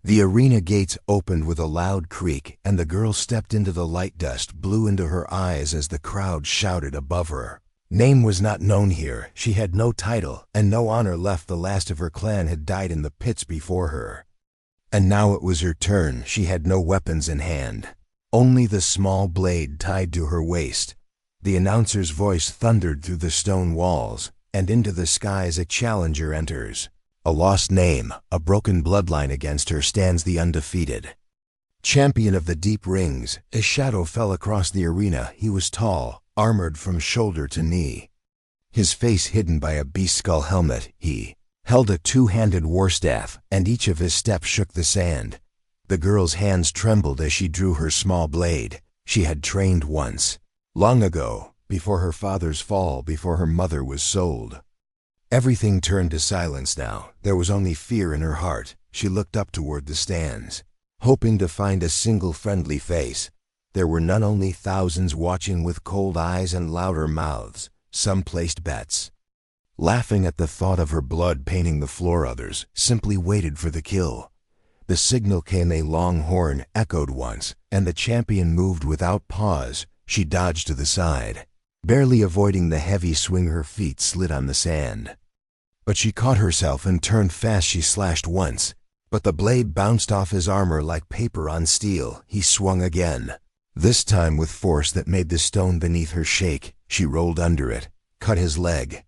The arena gates opened with a loud creak, and the girl stepped into the light. Dust blew into her eyes as the crowd shouted above her. Name was not known here, she had no title, and no honor left. The last of her clan had died in the pits before her. And now it was her turn. She had no weapons in hand, only the small blade tied to her waist. The announcer's voice thundered through the stone walls, and into the skies a challenger enters. A lost name, a broken bloodline. Against her stands the undefeated champion of the deep rings. A shadow fell across the arena. He was tall, armored from shoulder to knee, his face hidden by a beast skull helmet. He held a two-handed warstaff, and each of his steps shook the sand. The girl's hands trembled as she drew her small blade. She had trained once, long ago, before her father's fall, before her mother was sold. Everything turned to silence now. There was only fear in her heart. She looked up toward the stands, hoping to find a single friendly face. There were none, only thousands watching with cold eyes and louder mouths. Some placed bets, laughing at the thought of her blood painting the floor. Others simply waited for the kill. The signal came. A long horn echoed once, and the champion moved without pause. She dodged to the side, barely avoiding the heavy swing. Her feet slid on the sand, but she caught herself and turned fast. She slashed once, but the blade bounced off his armor like paper on steel. He swung again, this time with force that made the stone beneath her shake. She rolled under it, cut his leg,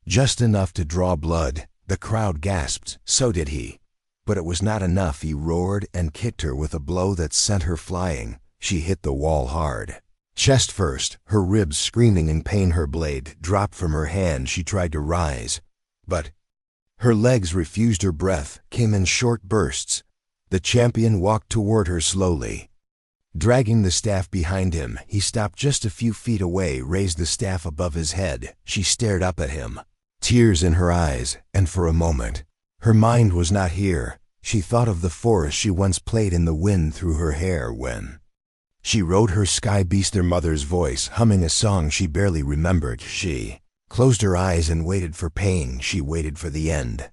just enough to draw blood. The crowd gasped. So did he. But it was not enough. He roared and kicked her with a blow that sent her flying. She hit the wall hard, chest first, her ribs screaming in pain. Her blade dropped from her hand. She tried to rise, but her legs refused. Her breath came in short bursts. The champion walked toward her slowly, dragging the staff behind him. He stopped just a few feet away, raised the staff above his head. She stared up at him, tears in her eyes, and for a moment, her mind was not here. She thought of the forest she once played in, the wind through her hair when she rode her sky beast. Their mother's voice humming a song she barely remembered. She closed her eyes and waited for pain. She waited for the end.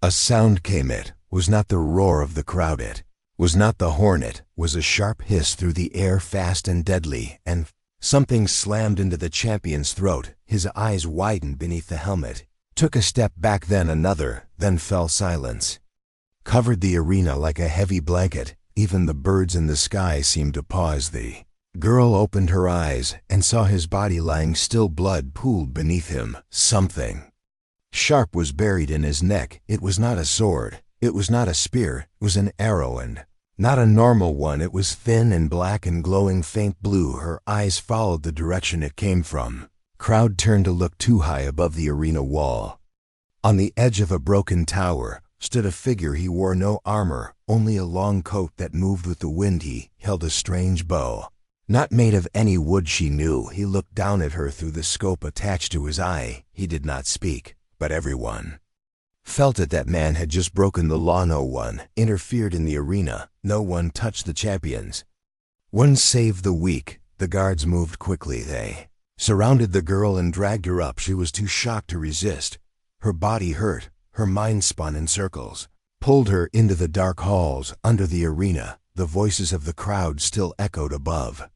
A sound came. It was not the roar of the crowd. It was not the horn. It was a sharp hiss through the air, fast and deadly, and something slammed into the champion's throat. His eyes widened beneath the helmet. Took a step back, then another, then fell. Silence covered the arena like a heavy blanket. Even the birds in the sky seemed to pause. The girl opened her eyes and saw his body lying still. Blood pooled beneath him. Something sharp was buried in his neck. It was not a sword. It was not a spear. It was an arrow, and not a normal one. It was thin and black and glowing faint blue. Her eyes followed the direction it came from. Crowd turned to look. Too high above the arena wall, on the edge of a broken tower, stood a figure. He wore no armor, only a long coat that moved with the wind. He held a strange bow, not made of any wood she knew. He looked down at her through the scope attached to his eye. He did not speak, but everyone felt it. That man had just broken the law. No one interfered in the arena. No one touched the champions. One saved the weak. The guards moved quickly. They surrounded the girl and dragged her up. She was too shocked to resist. Her body hurt. Her mind spun in circles, pulled her into the dark halls under the arena. The voices of the crowd still echoed above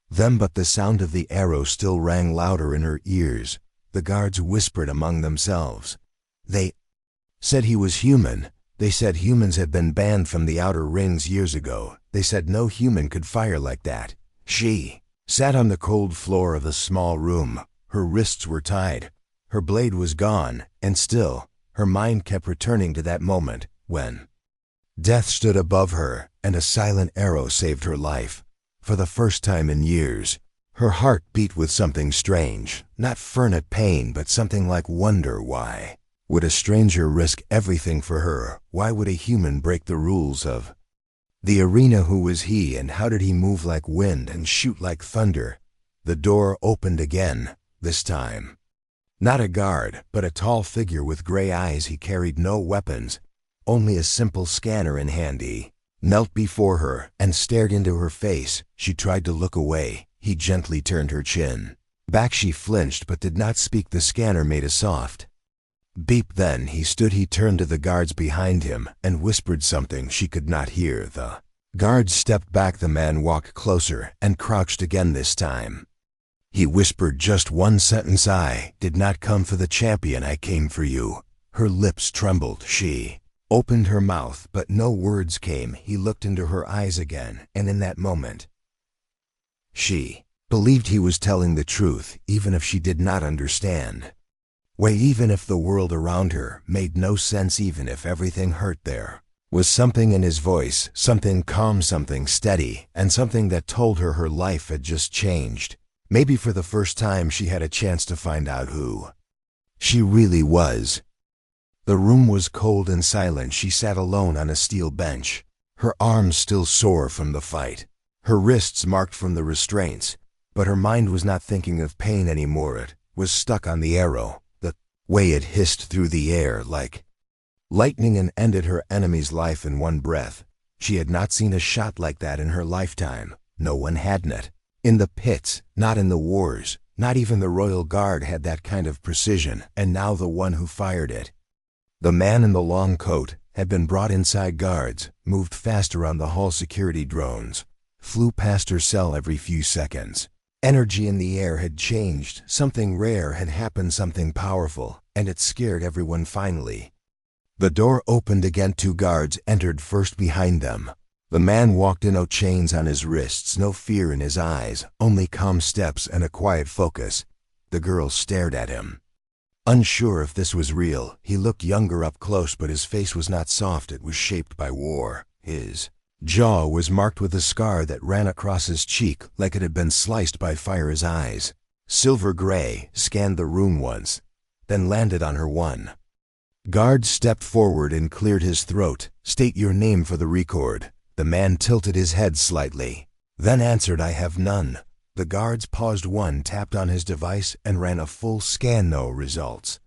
them, but the sound of the arrow still rang louder in her ears. The guards whispered among themselves. They said he was human. They said humans had been banned from the outer rings years ago. They said no human could fire like that. She sat on the cold floor of the small room. Her wrists were tied. Her blade was gone, and still, her mind kept returning to that moment when death stood above her, and a silent arrow saved her life. For the first time in years, her heart beat with something strange, not fernet pain, but something like wonder. Why would a stranger risk everything for her? Why would a human break the rules of the arena? Who was he, and how did he move like wind and shoot like thunder? The door opened again, this time not a guard, but a tall figure with gray eyes. He carried no weapons, only a simple scanner in hand. He knelt before her and stared into her face. She tried to look away. He gently turned her chin back. She flinched but did not speak. The scanner made a soft Beep. Then he turned to the guards behind him and whispered something she could not hear. The guards stepped back. The man walked closer and crouched again this time. He whispered just one sentence. "I did not come for the champion, I came for you." Her lips trembled. She opened her mouth, but no words came. He looked into her eyes again, and in that moment, she believed he was telling the truth, even if she did not understand. Even if the world around her made no sense, even if everything hurt, there was something in his voice, something calm, something steady, and something that told her her life had just changed. Maybe for the first time she had a chance to find out who she really was. The room was cold and silent. She sat alone on a steel bench, her arms still sore from the fight, her wrists marked from the restraints, but her mind was not thinking of pain anymore. It was stuck on the arrow, the way it hissed through the air like lightning and ended her enemy's life in one breath. She had not seen a shot like that in her lifetime. No one hadn't it. In the pits, not in the wars, not even the Royal Guard had that kind of precision, and now the one who fired it, the man in the long coat, had been brought inside. Guards moved fast around the hall. Security drones flew past her cell every few seconds. Energy in the air had changed. Something rare had happened, something powerful, and it scared everyone. Finally, the door opened again. 2 guards entered first behind them. The man walked in, no chains on his wrists, no fear in his eyes, only calm steps and a quiet focus. The girl stared at him, unsure if this was real. He looked younger up close, but his face was not soft. It was shaped by war. His jaw was marked with a scar that ran across his cheek like it had been sliced by fire. His eyes, silver gray, scanned the room once, then landed on her. One guard stepped forward and cleared his throat. "State your name for the record." The man tilted his head slightly, then answered, "I have none." The guards paused. One tapped on his device and ran a full scan. No results.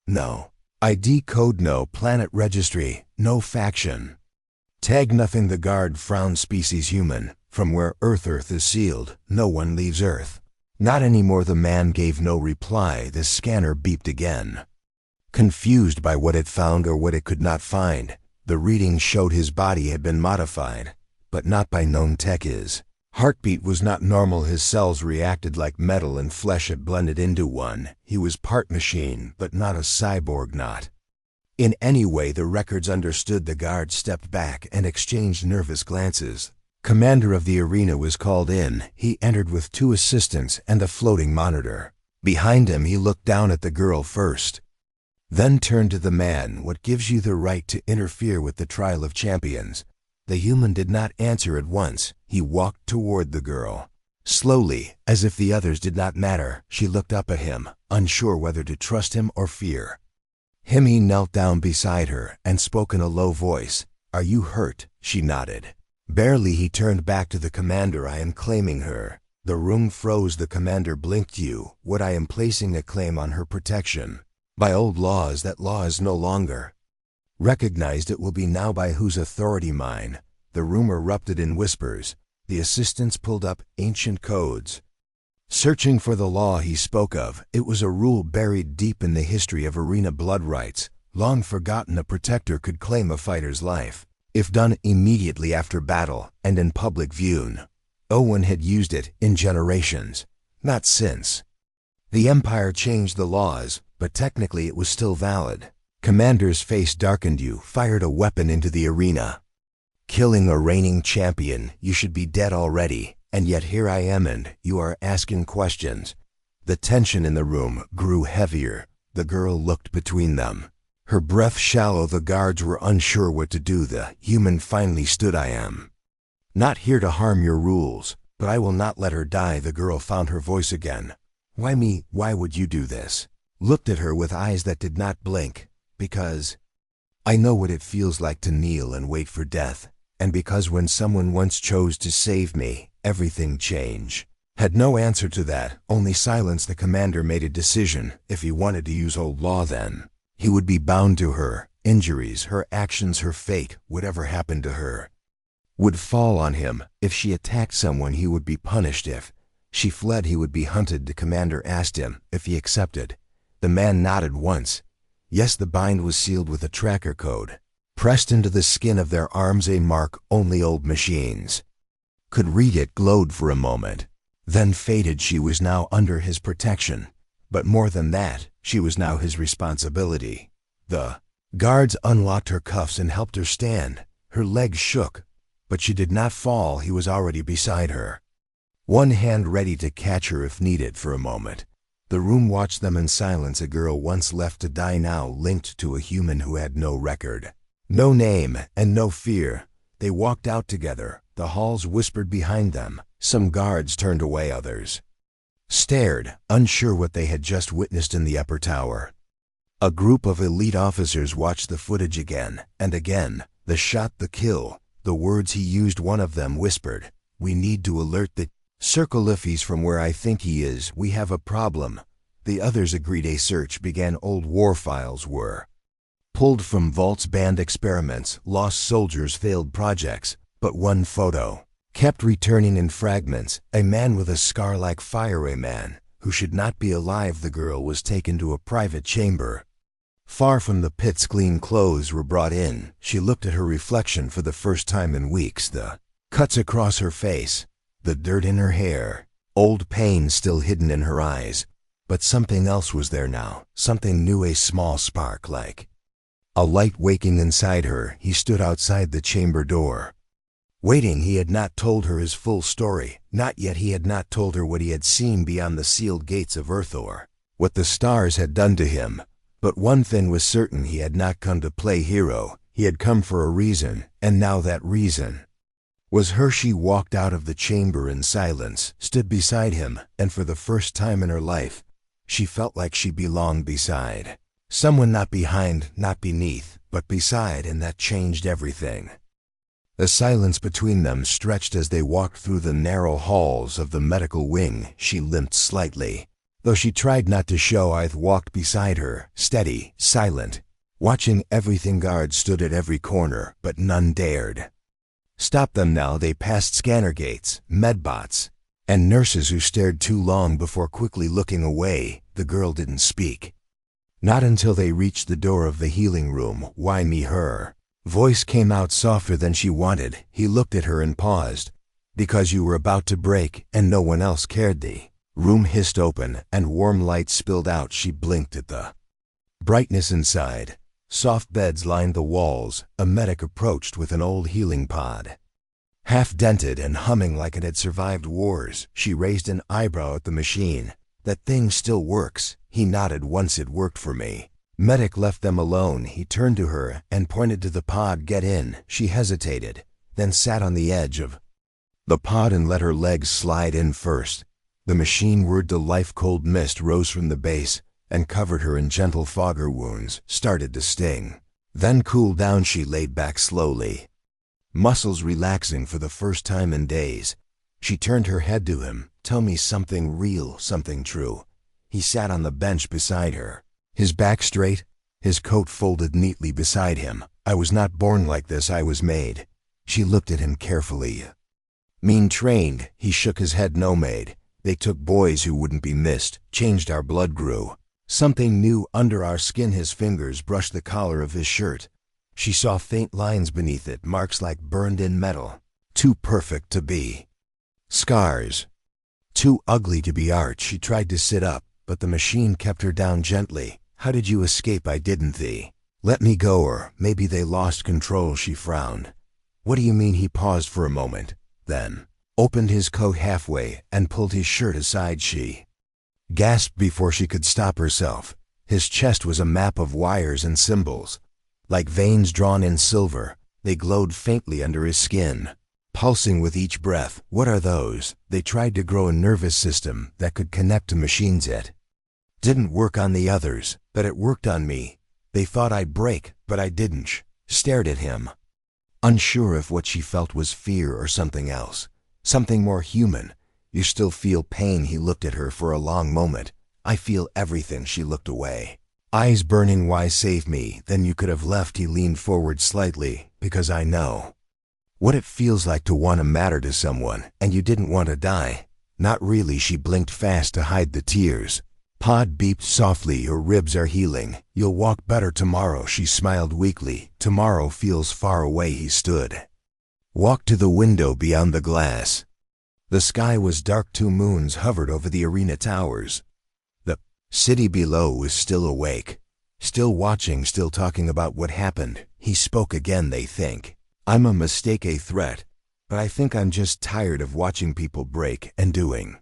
No ID code, no planet registry, no faction tag, nothing. The guard frowned. "Species human. From where Earth is sealed. No one leaves Earth." "Not anymore." The man gave no reply. The scanner beeped again, confused by what it found or what it could not find. The reading showed his body had been modified, but not by known tech. His heartbeat was not normal. His cells reacted like metal and flesh had blended into one. He was part machine, but not a cyborg, not in any way the records understood. The guard stepped back and exchanged nervous glances. Commander of the arena was called in. He entered with 2 assistants and a floating monitor. Behind him, he looked down at the girl first, then turned to the man. "What gives you the right to interfere with the trial of champions?" The human did not answer at once. He walked toward the girl, slowly, as if the others did not matter. She looked up at him, unsure whether to trust him or fear him. He knelt down beside her and spoke in a low voice. "Are you hurt?" She nodded. Barely. He turned back to the commander. "I am claiming her." The room froze. The commander blinked. "You? What? I am placing a claim on her protection. By old laws. That law is no longer recognized. It will be now. By whose authority? Mine." The room erupted in whispers. The assistants pulled up ancient codes, searching for the law he spoke of. It was a rule buried deep in the history of arena blood rights, long forgotten. A protector could claim a fighter's life if done immediately after battle and in public view. No one had used it in generations, not since the Empire changed the laws, but technically it was still valid. Commander's face darkened. "You fired a weapon into the arena, killing a reigning champion. You should be dead already, and yet here I am and you are asking questions." The tension in the room grew heavier. The girl looked between them, her breath shallow. The guards were unsure what to do. The human finally stood. "I am not here to harm your rules, but I will not let her die." The girl found her voice again. "Why me? Why would you do this?" Looked at her with eyes that did not blink. "Because I know what it feels like to kneel and wait for death, and because when someone once chose to save me, everything changed." Had no answer to that, only silence. The commander made a decision. If he wanted to use old law, then he would be bound to her. Injuries, her actions, her fate, whatever happened to her, would fall on him. If she attacked someone, he would be punished. If she fled, he would be hunted. The commander asked him if he accepted. The man nodded once. Yes, the bind was sealed with a tracker code, pressed into the skin of their arms, a mark only old machines could read. It glowed for a moment, then faded. She was now under his protection, but more than that, she was now his responsibility. The guards unlocked her cuffs and helped her stand. Her legs shook, but she did not fall. He was already beside her, one hand ready to catch her if needed. For a moment, the room watched them in silence. A girl once left to die, now linked to a human who had no record, no name, and no fear. They walked out together. The halls whispered behind them. Some guards turned away, others stared, unsure what they had just witnessed in the upper tower. A group of elite officers watched the footage again and again. The shot, the kill, the words he used. One of them whispered, "We need to alert the circle. If he's from where I think he is, we have a problem." The others agreed. A search began. Old war files were pulled from vaults, banned experiments, lost soldiers, failed projects, but one photo kept returning in fragments. A man with a scar like fire, a man who should not be alive. The girl was taken to a private chamber far from the pits. Clean clothes were brought in. She looked at her reflection for the first time in weeks. The cuts across her face, the dirt in her hair, old pain still hidden in her eyes. But something else was there now, something new, a small spark, like a light waking inside her. He stood outside the chamber door, waiting. He had not told her his full story, not yet. He had not told her what he had seen beyond the sealed gates of Earth, or what the stars had done to him. But one thing was certain: he had not come to play hero. He had come for a reason, and now that reason was her. She walked out of the chamber in silence, stood beside him, and for the first time in her life, she felt like she belonged beside someone, not behind, not beneath, but beside, and that changed everything. The silence between them stretched as they walked through the narrow halls of the medical wing. She limped slightly, though she tried not to show. I walked beside her, steady, silent, watching everything. Guards stood at every corner, but none dared stop them now. They passed scanner gates, medbots, and nurses who stared too long before quickly looking away. The girl didn't speak, not until they reached the door of the healing room. "Why me?" Her voice came out softer than she wanted. He looked at her and paused. "Because you were about to break, and no one else cared." The room hissed open, and warm light spilled out. She blinked at the brightness inside. Soft beds lined the walls. A medic approached with an old healing pod, half-dented and humming like it had survived wars. She raised an eyebrow at the machine. "That thing still works?" He nodded. "Once it worked for me." Medic left them alone. He turned to her and pointed to the pod. "Get in." She hesitated, then sat on the edge of the pod and let her legs slide in first. The machine whirred to life. Cold mist rose from the base and covered her in gentle fog. Her wounds started to sting, then cooled down. She laid back slowly, muscles relaxing for the first time in days. She turned her head to him. "Tell me something real, something true." He sat on the bench beside her, his back straight, his coat folded neatly beside him. "I was not born like this. I was made." She looked at him carefully. "Mean trained?" He shook his head. "No, made. They took boys who wouldn't be missed, changed our blood, grew something new under our skin." His fingers brushed the collar of his shirt. She saw faint lines beneath it, marks like burned-in metal, too perfect to be scars, too ugly to be art. She tried to sit up, but the machine kept her down gently. "How did you escape? I didn't. They let me go, or maybe they lost control." She frowned. "What do you mean?" He paused for a moment, then opened his coat halfway and pulled his shirt aside. She gasped before she could stop herself. His chest was a map of wires and symbols, like veins drawn in silver. They glowed faintly under his skin, pulsing with each breath. "What are those?" They tried to grow a nervous system that could connect to machines. It didn't work on the others, but it worked on me. They thought I'd break, but I didn't. She stared at him, unsure if what she felt was fear or something else, something more human. "You still feel pain?" He looked at her for a long moment. "I feel everything." She looked away, eyes burning. "Why save me? Then you could have left." He leaned forward slightly. "Because I know what it feels like to want to matter to someone, and you didn't want to die." "Not really." She blinked fast to hide the tears. Pod beeped softly. Your ribs are healing. You'll walk better tomorrow. She smiled weakly. Tomorrow feels far away. He stood. Walked to the window beyond the glass. The sky was dark. 2 moons hovered over the arena towers. The city below was still awake, still watching, still talking about what happened. He spoke again. They think I'm a mistake, a threat, but I think I'm just tired of watching people break and doing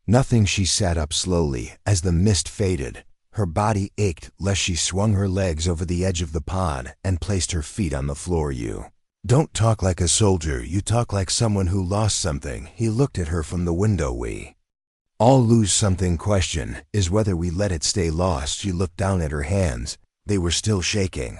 nothing. She sat up slowly as the mist faded. Her body ached lest she swung her legs over the edge of the pod and placed her feet on the floor. You don't talk like a soldier. You talk like someone who lost something. He looked at her from the window. We all lose something. Question is whether we let it stay lost. She looked down at her hands. They were still shaking,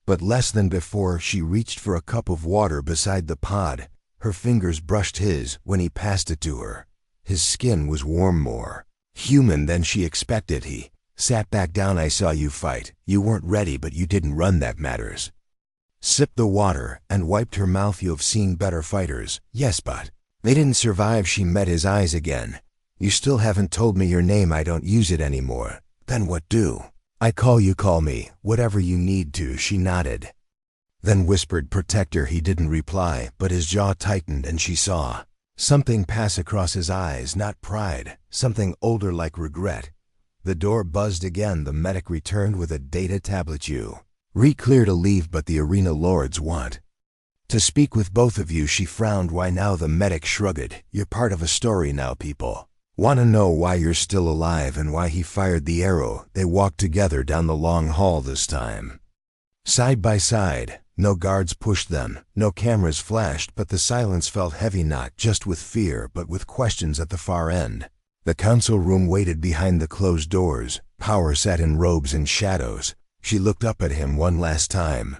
but less than before. She reached for a cup of water beside the pod. Her fingers brushed his when he passed it to her. His skin was warm, more human than she expected. He sat back down. I saw you fight. You weren't ready, but you didn't run. That matters. Sipped the water and wiped her mouth. You have seen better fighters. Yes, but they didn't survive. She met his eyes again. You still haven't told me your name. I don't use it anymore. Then what do I call you? Call me whatever you need to. She nodded, then whispered, protector. He didn't reply, but his jaw tightened and she saw something pass across his eyes. Not pride, something older, like regret. The door buzzed again. The medic returned with a data tablet. You clear to leave, but the arena lords want to speak with both of you. She frowned. Why now? The medic shrugged. You're part of a story now. People want to know why you're still alive and why he fired the arrow. They walked together down the long hall, this time side by side. No guards pushed them, no cameras flashed, but the silence felt heavy, not just with fear, but with questions. At the far end, the council room waited behind the closed doors. Power sat in robes and shadows. She looked up at him one last time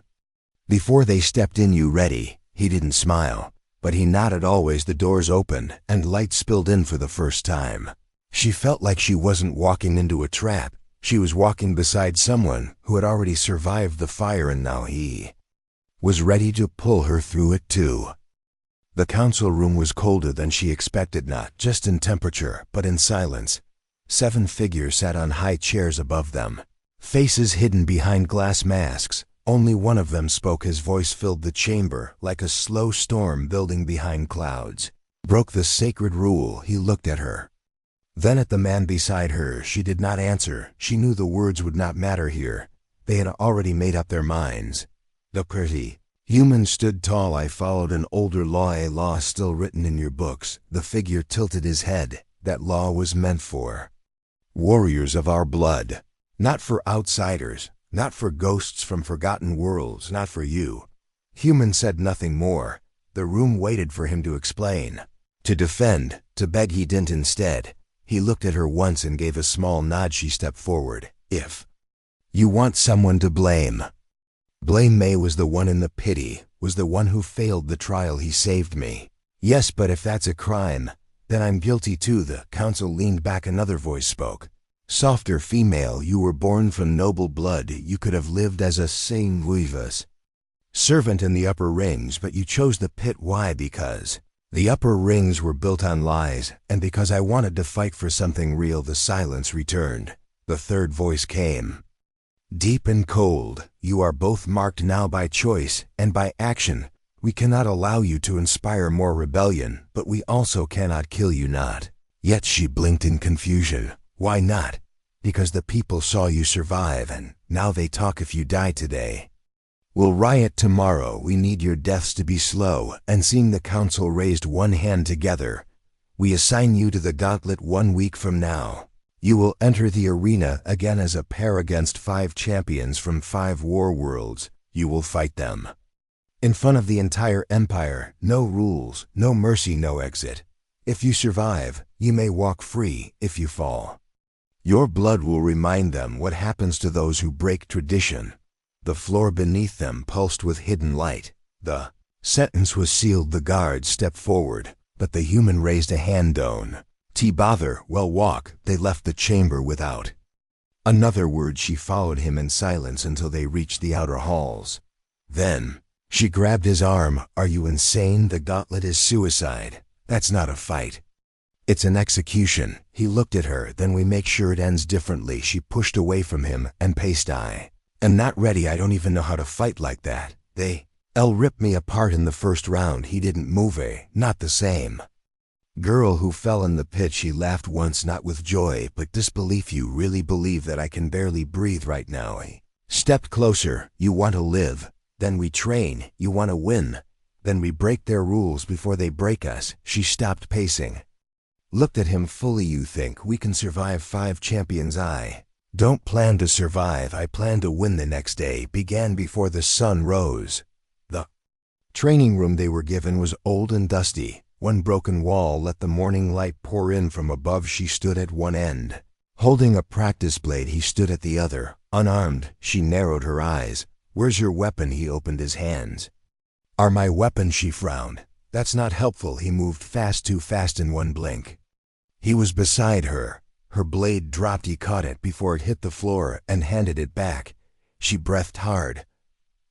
before they stepped in. You ready? He didn't smile, but he nodded. Always. The doors opened and light spilled in for the first time. She felt like she wasn't walking into a trap. She was walking beside someone who had already survived the fire, and now he was ready to pull her through it too. The council room was colder than she expected, not just in temperature, but in silence. 7 figures sat on high chairs above them, faces hidden behind glass masks. Only one of them spoke. His voice filled the chamber like a slow storm building behind clouds. Broke the sacred rule. He looked at her, then at the man beside her. She did not answer. She knew the words would not matter here. They had already made up their minds. The pretty human stood tall. I followed an older law, a law still written in your books. The figure tilted his head. That law was meant for warriors of our blood, not for outsiders, not for ghosts from forgotten worlds, not for you. Human said nothing more. The room waited for him to explain, to defend, to beg. He didn't. Instead, he looked at her once and gave a small nod. She stepped forward. If you want someone to blame, blame May. Was the one in the pity, was the one who failed the trial. He saved me. Yes, but if that's a crime, then I'm guilty too. The council leaned back. Another voice spoke, softer, female. You were born from noble blood. You could have lived as a Saint-Louis servant in the upper rings, but you chose the pit. Why? Because the upper rings were built on lies, and because I wanted to fight for something real. The silence returned. The third voice came, deep and cold. You are both marked now by choice and by action. We cannot allow you to inspire more rebellion, but we also cannot kill you. Not yet. She blinked in confusion. Why not? Because the people saw you survive, and now they talk. If you die today, we'll riot tomorrow. We need your deaths to be slow. And seeing the council raised one hand together, we assign you to the gauntlet. 1 week from now, you will enter the arena again as a pair against 5 champions from 5 war worlds. You will fight them in front of the entire empire. No rules, no mercy, no exit. If you survive, you may walk free. If you fall, your blood will remind them what happens to those who break tradition. The floor beneath them pulsed with hidden light. The sentence was sealed. The guards stepped forward, but the human raised a hand. Don't bother. Well, walk. They left the chamber without another word. She followed him in silence until they reached the outer halls. Then she grabbed his arm. Are you insane? The gauntlet is suicide. That's not a fight. It's an execution. He looked at her. Then we make sure it ends differently. She pushed away from him and paced. I am not ready. I don't even know how to fight like that. L ripped me apart in the first round. He didn't move. Not the same girl who fell in the pit. She laughed once, not with joy, but disbelief. You really believe that I can barely breathe right now? He stepped closer. You want to live? Then we train. You want to win? Then we break their rules before they break us. She stopped pacing, looked at him fully. You think we can survive 5 champions? I don't plan to survive. I plan to win. The next day began before the sun rose. The training room they were given was old and dusty. One broken wall let the morning light pour in from above. She stood at one end, holding a practice blade. He stood at the other, unarmed. She narrowed her eyes. Where's your weapon? He opened his hands. Are my weapon? She frowned. That's not helpful. He moved fast, too fast. In one blink, he was beside her. Her blade dropped. He caught it before it hit the floor and handed it back. She breathed hard.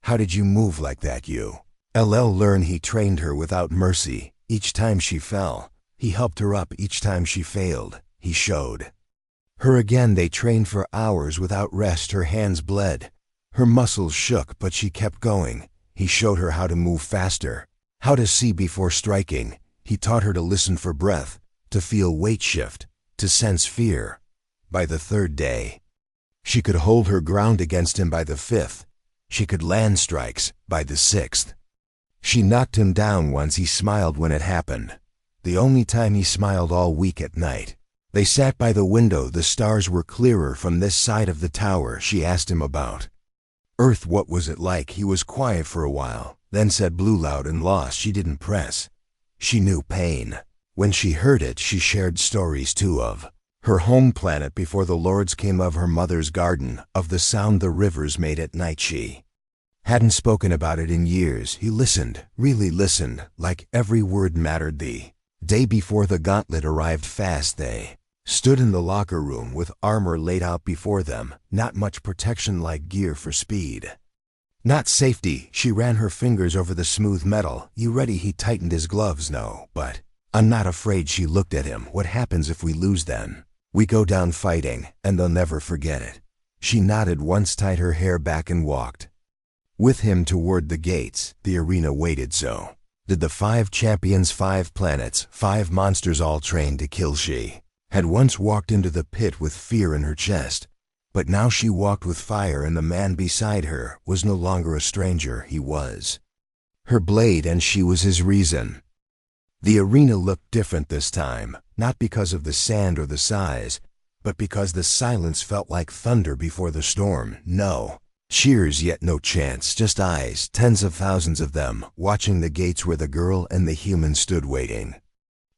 How did you move like that? You learn. He trained her without mercy. Each time she fell, he helped her up. Each time she failed, he showed her again. They trained for hours without rest. Her hands bled, her muscles shook, but she kept going. He showed her how to move faster, how to see before striking. He taught her to listen for breath, to feel weight shift, to sense fear. By the 3rd day, she could hold her ground against him. By the 5th, she could land strikes. By the 6th, she knocked him down once. He smiled when it happened. The only time he smiled all week. At night, they sat by the window. The stars were clearer from this side of the tower. She asked him about Earth. What was it like? He was quiet for a while, then said blue, loud and lost. She didn't press. She knew pain. When she heard it, she shared stories too, of her home planet before the lords came, of her mother's garden, of the sound the rivers made at night. She hadn't spoken about it in years. He listened, really listened, like every word mattered. The day before the gauntlet arrived fast. They stood in the locker room with armor laid out before them. Not much protection, like gear for speed, not safety. She ran her fingers over the smooth metal. You ready? He tightened his gloves. No, but I'm not afraid. She looked at him. What happens if we lose? Then we go down fighting, and they'll never forget it. She nodded once, tied her hair back, and walked with him toward the gates. The arena waited. So did the 5 champions, 5 planets, 5 monsters, all trained to kill. She had once walked into the pit with fear in her chest, but now she walked with fire, and the man beside her was no longer a stranger. He was her blade, and she was his reason. The arena looked different this time, not because of the sand or the size, but because the silence felt like thunder before the storm. No cheers, yet no chants, just eyes, tens of thousands of them, watching the gates where the girl and the human stood, waiting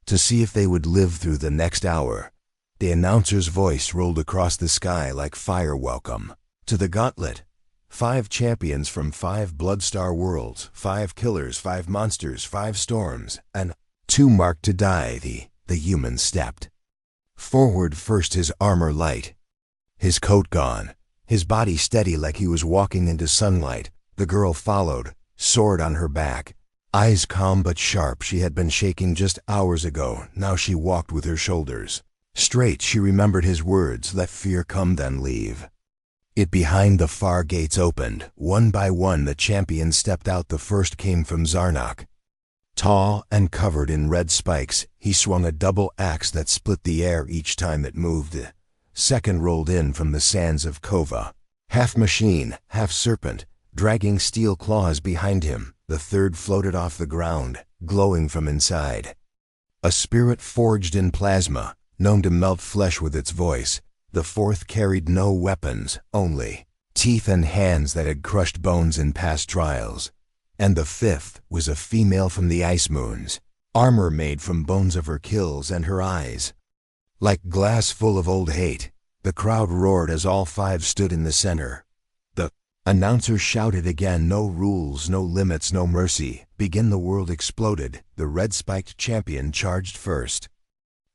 to see if they would live through the next hour. The announcer's voice rolled across the sky like fire. Welcome to the gauntlet. 5 champions from 5 Bloodstar worlds, 5 killers, 5 monsters, 5 storms, and 2 marked to die. The human stepped forward first, his armor light, his coat gone, his body steady like he was walking into sunlight. The girl followed, sword on her back, eyes calm but sharp. She had been shaking just hours ago. Now she walked with her shoulders straight. She remembered his words, let fear come, then leave it behind. The far gates opened. One by one the champions stepped out. The first came from Zarnok. Tall and covered in red spikes, he swung a double axe that split the air each time it moved. The second rolled in from the sands of Kova, half machine, half serpent, dragging steel claws behind him. The third floated off the ground, glowing from inside. A spirit forged in plasma, known to melt flesh with its voice. The fourth carried no weapons, only teeth and hands that had crushed bones in past trials. And the fifth was a female from the ice moons, armor made from bones of her kills, and her eyes like glass full of old hate. The crowd roared as all 5 stood in the center. The announcer shouted again, no rules, no limits, no mercy. Begin. The world exploded. The red-spiked champion charged first,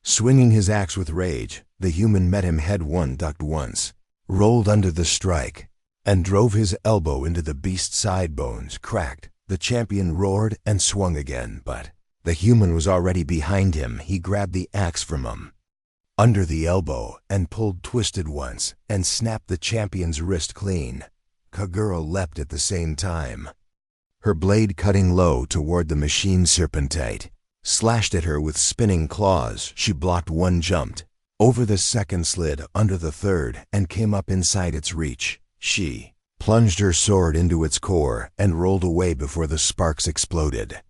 swinging his axe with rage. The human met him head on, ducked once, rolled under the strike, and drove his elbow into the beast's side. Bones cracked. The champion roared and swung again, but The human was already behind him. He grabbed the axe from him under the elbow and pulled twisted once and snapped the champion's wrist clean. Kagura leapt at the same time, her blade cutting low toward the machine serpentite, slashed at her with spinning claws. She blocked one, jumped over the second, slid under the third, and came up inside its reach. She plunged her sword into its core and rolled away before the sparks exploded.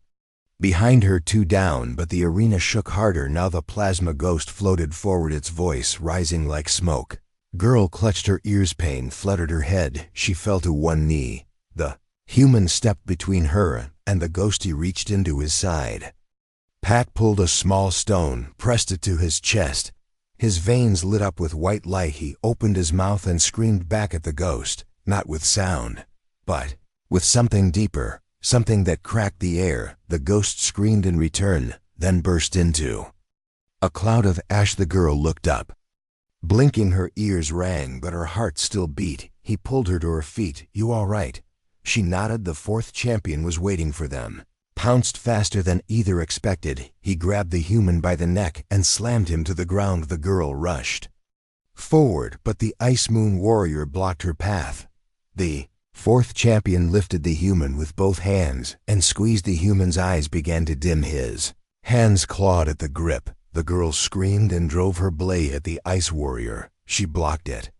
Behind her, two down, but the arena shook harder. Now the plasma ghost floated forward, its voice rising like smoke. Girl clutched her ears, pain fluttered her head. She fell to one knee. The human stepped between her and the ghost. He reached into his side. Pat pulled a small stone, pressed it to his chest. His veins lit up with white light. He opened his mouth and screamed back at the ghost, not with sound, but with something deeper. Something that cracked the air. The ghost screamed in return, then burst into a cloud of ash. The girl looked up. Blinking, her ears rang, but her heart still beat. He pulled her to her feet. You all right? She nodded. The fourth champion was waiting for them. Pounced faster than either expected. He grabbed the human by the neck and slammed him to the ground. The girl rushed forward, but the Ice Moon warrior blocked her path. The fourth champion lifted the human with both hands and squeezed. The human's eyes began to dim. His hands clawed at the grip. The girl screamed and drove her blade at the ice warrior. She blocked it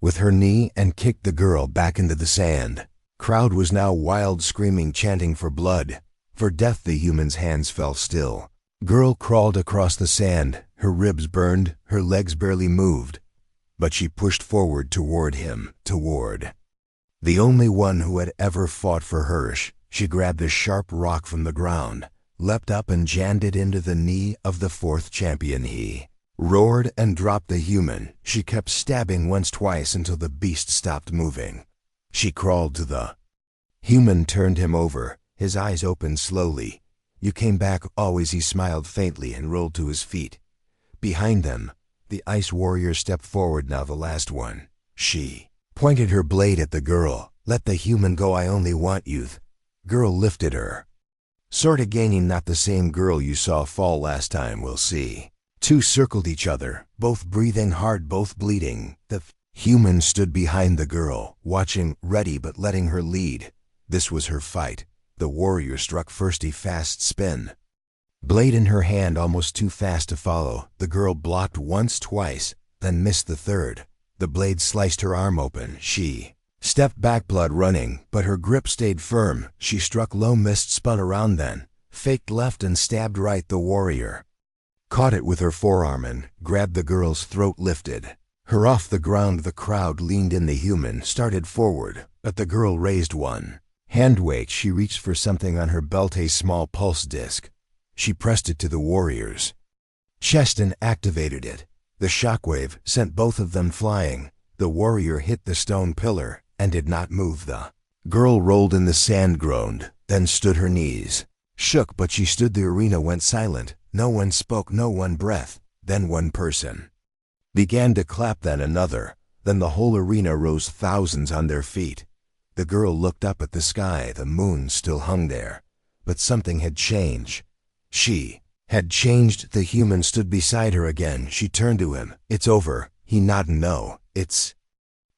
with her knee and kicked the girl back into the sand. Crowd was now wild, screaming, chanting for blood, for death. The human's hands fell still. Girl crawled across the sand. Her ribs burned, her legs barely moved, but she pushed forward toward him, toward the only one who had ever fought for her. She grabbed a sharp rock from the ground, leapt up and jammed it into the knee of the fourth champion. He roared and dropped the human. She kept stabbing once, twice, until the beast stopped moving. She crawled to the human, turned him over. His eyes opened slowly. You came back always. He smiled faintly and rolled to his feet. Behind them, the ice warrior stepped forward, now the last one. She pointed her blade at the girl. Let the human go. I only want youth. Girl lifted her sword again. Not the same girl you saw fall last time. We'll see. Two circled each other, both breathing hard, both bleeding. The human stood behind the girl, watching, ready but letting her lead. This was her fight. The warrior struck first. He fast spin, blade in her hand, almost too fast to follow. The girl blocked once, twice, then missed the third. The blade sliced her arm open. She stepped back, blood running, but her grip stayed firm. She struck low, missed, spun around, then faked left and stabbed right. The warrior caught it with her forearm and grabbed the girl's throat, lifted her off the ground. The crowd leaned in. The human started forward, but the girl raised one hand weight. She reached for something on her belt, a small pulse disc. She pressed it to the warrior's chest and activated it. The shockwave sent both of them flying. The warrior hit the stone pillar and did not move. The girl rolled in the sand, groaned, then stood. Her knees shook, but she stood. The arena went silent. No one spoke, no one breath. Then one person began to clap, then another. Then the whole arena rose, thousands on their feet. The girl looked up at the sky. The moon still hung there, but something had changed. She had changed. The human stood beside her again. She turned to him. It's over. He nodded. No, it's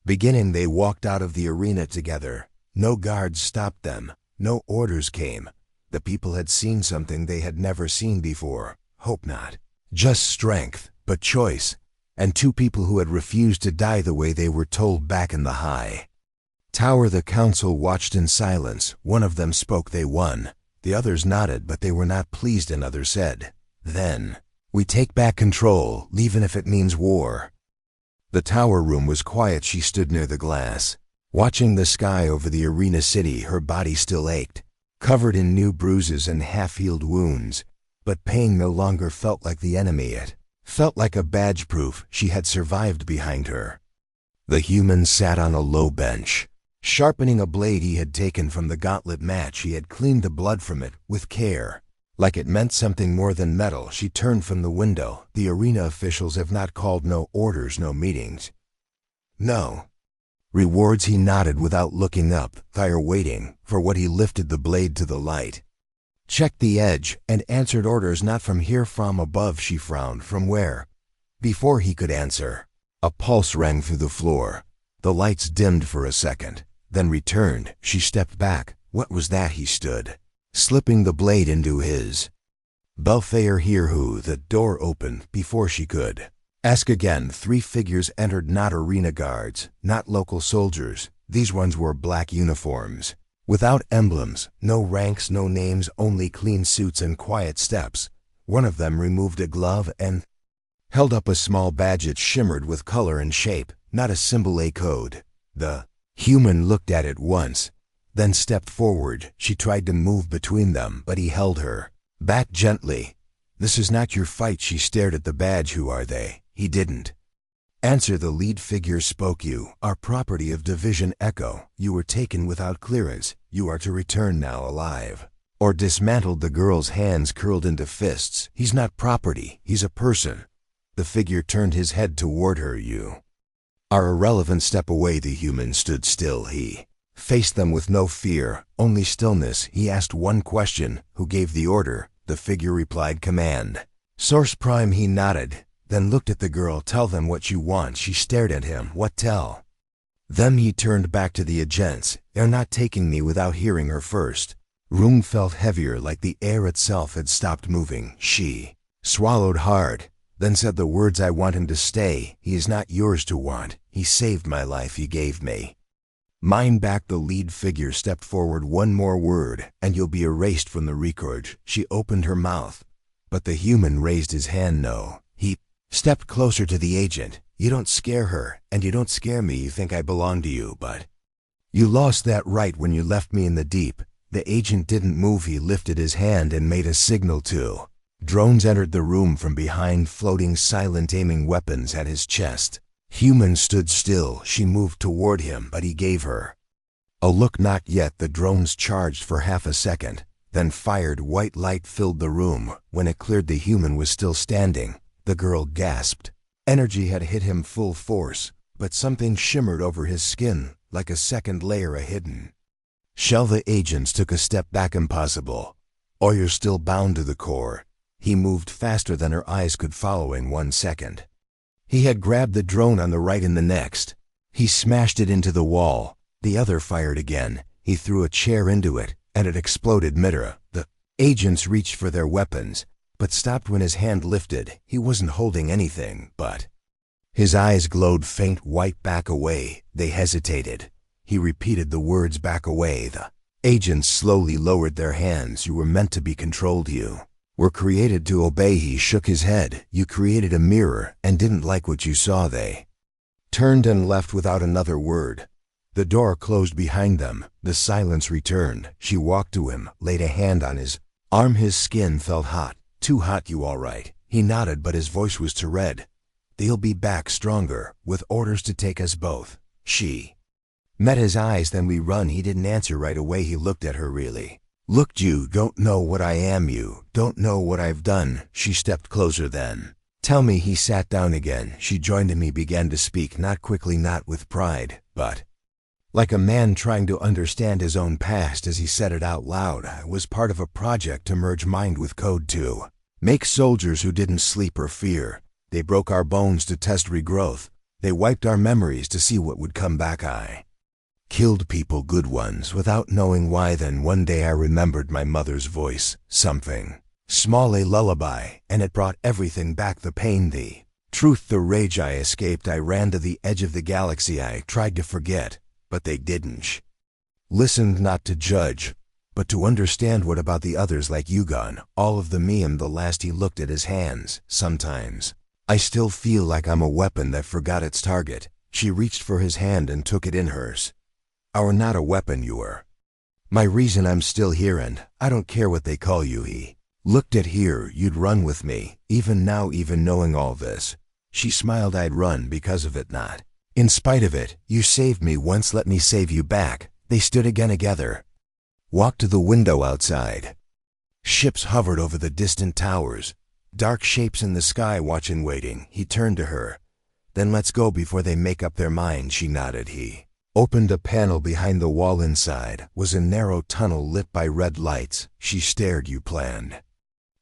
beginning. They walked out of the arena together. No guards stopped them. No orders came. The people had seen something they had never seen before. Hope not just strength, but choice. And two people who had refused to die the way they were told back in the high tower. The council watched in silence. One of them spoke. They won. The others nodded, but they were not pleased. Another said, then we take back control, even if it means war. The tower room was quiet. She stood near the glass, watching the sky over the arena city. Her body still ached, covered in new bruises and half-healed wounds, but pain no longer felt like the enemy. It felt like a badge, proof she had survived. Behind her, the human sat on a low bench, sharpening a blade he had taken from the gauntlet match. He had cleaned the blood from it with care, like it meant something more than metal. She turned from the window. The arena officials have not called. No orders, no meetings, no rewards. He nodded without looking up. They are waiting for what? He lifted the blade to the light. checked the edge, and answered orders not from here, from above. She frowned. From where? Before he could answer, a pulse rang through the floor. The lights dimmed for a second, then returned. She stepped back. What was that? He stood, slipping the blade into his. Belfayer here who? The door opened before she could ask again. 3 figures entered, not arena guards, not local soldiers. These ones wore black uniforms, without emblems, no ranks, no names, only clean suits and quiet steps. One of them removed a glove and held up a small badge. It shimmered with color and shape, not a symbol, a code. The human looked at it once, then stepped forward. She tried to move between them, but he held her back gently. This is not your fight. She stared at the badge. Who are they? He didn't answer. The lead figure spoke. You are property of Division Echo. You were taken without clearance. You are to return now alive, or dismantled. The girl's hands curled into fists. He's not property. He's a person. The figure turned his head toward her. You are irrelevant. Step away. The human stood still. He faced them with no fear, only stillness. He asked one question. Who gave the order? The figure replied, command. Source Prime. He nodded, then looked at the girl. Tell them what you want. She stared at him. What tell them? He turned back to the agents. They're not taking me without hearing her first. Room felt heavier, like the air itself had stopped moving. She swallowed hard, then said the words, I want him to stay. He is not yours to want. He saved my life. He gave me mine back. The lead figure stepped forward. One more word, and you'll be erased from the record. She opened her mouth, but the human raised his hand. No. He stepped closer to the agent. You don't scare her, and you don't scare me. You think I belong to you, but you lost that right when you left me in the deep. The agent didn't move. He lifted his hand and made a signal to drones. Entered the room from behind, floating silent, aiming weapons at his chest. Human stood still. She moved toward him, but he gave her a look. Not yet. The drones charged for half a second, then fired. White light filled the room. When it cleared, the human was still standing. The girl gasped. Energy had hit him full force, but something shimmered over his skin, like a second layer, a hidden shell. The agents took a step back. Impossible. Or you're still bound to the core. He moved faster than her eyes could follow. In 1 second, he had grabbed the drone on the right. In the next, he smashed it into the wall. The other fired again. He threw a chair into it, and it exploded mid-air. The agents reached for their weapons, but stopped when his hand lifted. He wasn't holding anything, but his eyes glowed faint white. Back away. They hesitated. He repeated the words, back away. The agents slowly lowered their hands. You were meant to be controlled. You were created to obey. He shook his head. You created a mirror and didn't like what you saw. They turned and left without another word. The door closed behind them. The silence returned. She walked to him, laid a hand on his arm. His skin felt hot. Too hot. You all right? He nodded, but his voice was too red. They'll be back stronger, with orders to take us both. She met his eyes. Then we run. He didn't answer right away. He looked at her. Really looked. You don't know what I am. You don't know what I've done. She stepped closer. Then tell me. He sat down again. She joined him. He began to speak, not quickly, not with pride, but like a man trying to understand his own past. As he said it out loud, I was part of a project to merge mind with code to make soldiers who didn't sleep or fear. They broke our bones to test regrowth. They wiped our memories to see what would come back. I killed people, good ones, without knowing why. Then one day I remembered my mother's voice. Something small, a lullaby, and it brought everything back. The pain, the truth, the rage. I escaped. I ran to the edge of the galaxy. I tried to forget, but they didn't. Listened not to judge, but to understand. What about the others like Yugon? All of them. Me am the last. He looked at his hands. Sometimes I still feel like I'm a weapon that forgot its target. She reached for his hand and took it in hers. You're not a weapon. You're my reason I'm still here, and I don't care what they call you. He looked at here. You'd run with me, even now, even knowing all this. She smiled. I'd run because of it, not in spite of it. You saved me once. Let me save you back. They stood again together. Walked to the window outside. Ships hovered over the distant towers. Dark shapes in the sky, watching, waiting. He turned to her. Then let's go before they make up their mind. She nodded. He Opened a panel behind the wall. Inside was a narrow tunnel lit by red lights. She stared. You planned.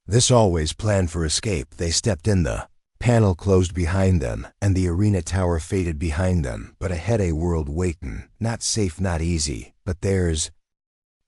This always planned for escape. They stepped in. The panel closed behind them, and the arena tower faded behind them. But ahead a world waiting. Not safe, not easy, but theirs.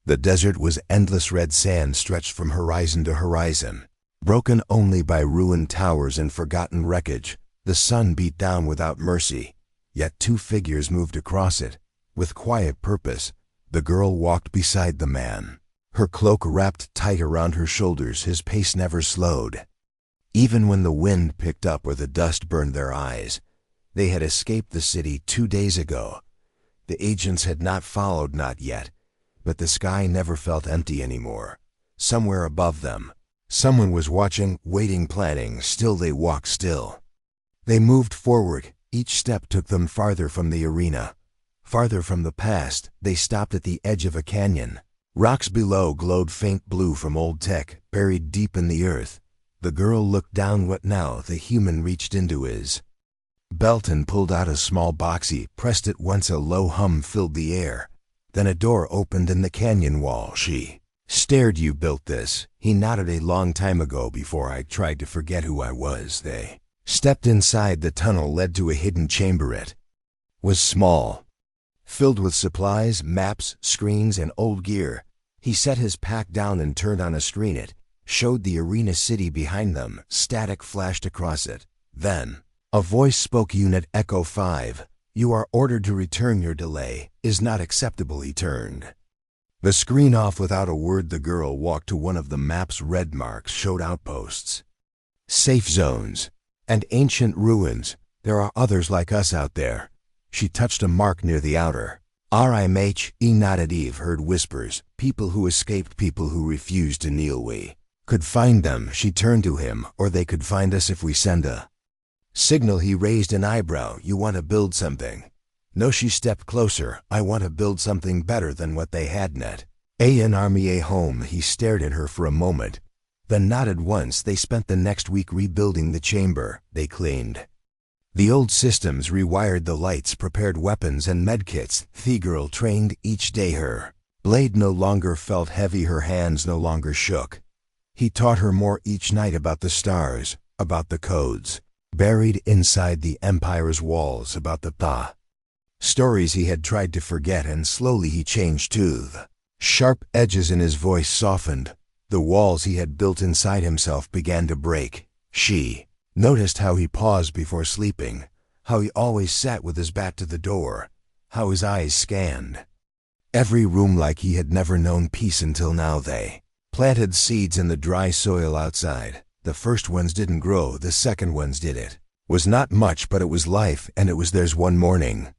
The desert was endless. Red sand stretched from horizon to horizon, broken only by ruined towers and forgotten wreckage. The sun beat down without mercy, yet two figures moved across it, with quiet purpose. The girl walked beside the man, her cloak wrapped tight around her shoulders. His pace never slowed, even when the wind picked up or the dust burned their eyes. They had escaped the city 2 days ago. The agents had not followed, not yet, but the sky never felt empty anymore. Somewhere above them, someone was watching, waiting, planning. Still they walked still. They moved forward. Each step took them farther from the arena, farther from the past. They stopped at the edge of a canyon. Rocks below glowed faint blue from old tech, buried deep in the earth. The girl looked down. What now? The human reached into his belt and pulled out a small box. He pressed it once. A low hum filled the air. Then a door opened in the canyon wall. She stared. You built this? He nodded. A long time ago, before I tried to forget who I was. They stepped inside. The tunnel led to a hidden chamber. It was small, filled with supplies, maps, screens, and old gear. He set his pack down and turned on a screen. It showed the arena city behind them. Static flashed across it. Then a voice spoke. Unit Echo 5, you are ordered to return. Your delay is not acceptable. He turned the screen off without a word. The girl walked to one of the map's red marks showed outposts, safe zones, and ancient ruins. There are others like us out there. She touched a mark near the outer RMH. He nodded. Eve heard whispers. People who escaped, people who refused to kneel. We could find them. She turned to him. Or they could find us if we send a signal. He raised an eyebrow. You want to build something? No. She stepped closer. I want to build something better than what they had. Net an army, a home. He stared at her for a moment, then nodded once. They spent the next week rebuilding the chamber. They cleaned the old systems, rewired the lights, prepared weapons and medkits. The girl trained each day. Her blade no longer felt heavy. Her hands no longer shook. He taught her more each night, about the stars, about the codes buried inside the Empire's walls, about the stories he had tried to forget. And slowly he changed too. The sharp edges in his voice softened. The walls he had built inside himself began to break. She noticed how he paused before sleeping, how he always sat with his back to the door, how his eyes scanned every room like he had never known peace until now. They planted seeds in the dry soil outside. The first ones didn't grow, the second ones did. It was not much, but it was life, and it was theirs. One morning,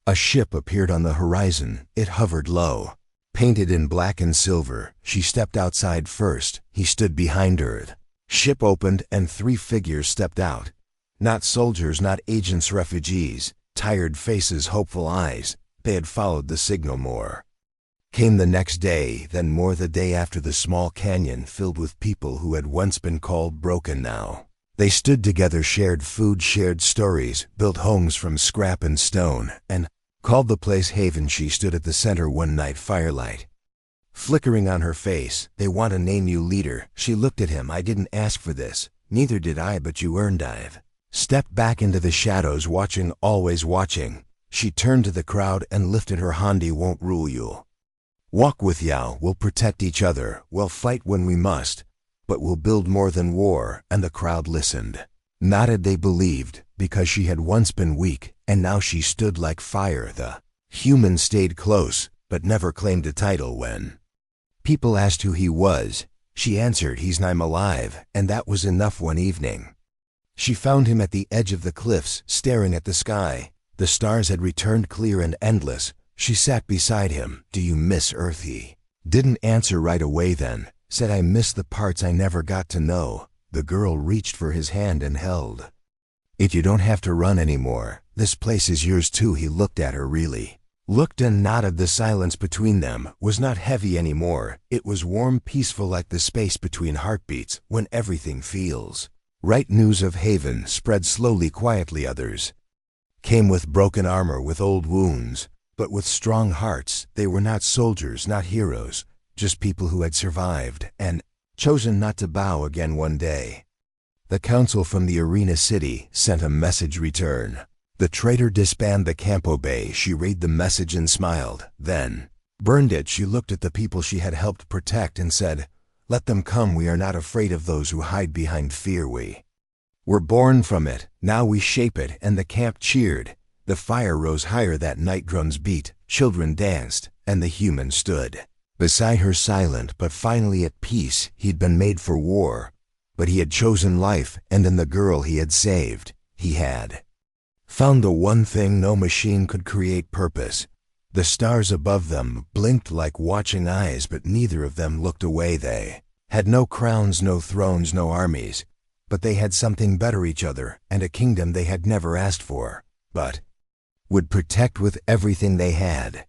a ship appeared on the horizon. It hovered low, painted in black and silver. She stepped outside first. He stood behind her. The ship opened and 3 figures stepped out. Not soldiers, not agents, refugees. Tired faces, hopeful eyes. They had followed the signal. More came the next day, then more the day after. The small canyon filled with people who had once been called broken. Now they stood together, shared food, shared stories, built homes from scrap and stone, and called the place haven. She stood at the center one night, firelight flickering on her face. They want to name you leader. She looked at him. I didn't ask for this. Neither did I, but you earned. I've stepped back into the shadows, watching, always watching. She turned to the crowd and lifted her hand. He won't rule. You'll walk with Yao. We'll protect each other. We'll fight when we must, but we'll build more than war. And the crowd listened, nodded. They believed, because she had once been weak, and now she stood like fire. The human stayed close, but never claimed a title. When people asked who he was, she answered, I'm alive, and that was enough. One evening, she found him at the edge of the cliffs, staring at the sky. The stars had returned, clear and endless. She sat beside him. Do you miss Earth? He didn't answer right away, then said, I miss the parts I never got to know. The girl reached for his hand and held it. You don't have to run anymore. This place is yours too. He looked at her, really looked and nodded. The silence between them was not heavy anymore. It was warm, peaceful, like the space between heartbeats when everything feels right. News of Haven spread slowly, quietly. Others came with broken armor, with old wounds, But with strong hearts, they were not soldiers, not heroes, just people who had survived and chosen not to bow again one day. The council from the arena city sent a message return. The traitor disband the Campo Bay. She read the message and smiled. Then burned it. She looked at the people she had helped protect and said, "Let them come. We are not afraid of those who hide behind fear. We were born from it. Now we shape it." And the camp cheered. The fire rose higher that night. Drums beat, children danced, and the human stood beside her, silent but finally at peace. He'd been made for war, but he had chosen life, and in the girl he had saved, he had found the one thing no machine could create: purpose. The stars above them blinked like watching eyes, but neither of them looked away. They had no crowns, no thrones, no armies, but they had something better: each other, and a kingdom they had never asked for, but would protect with everything they had.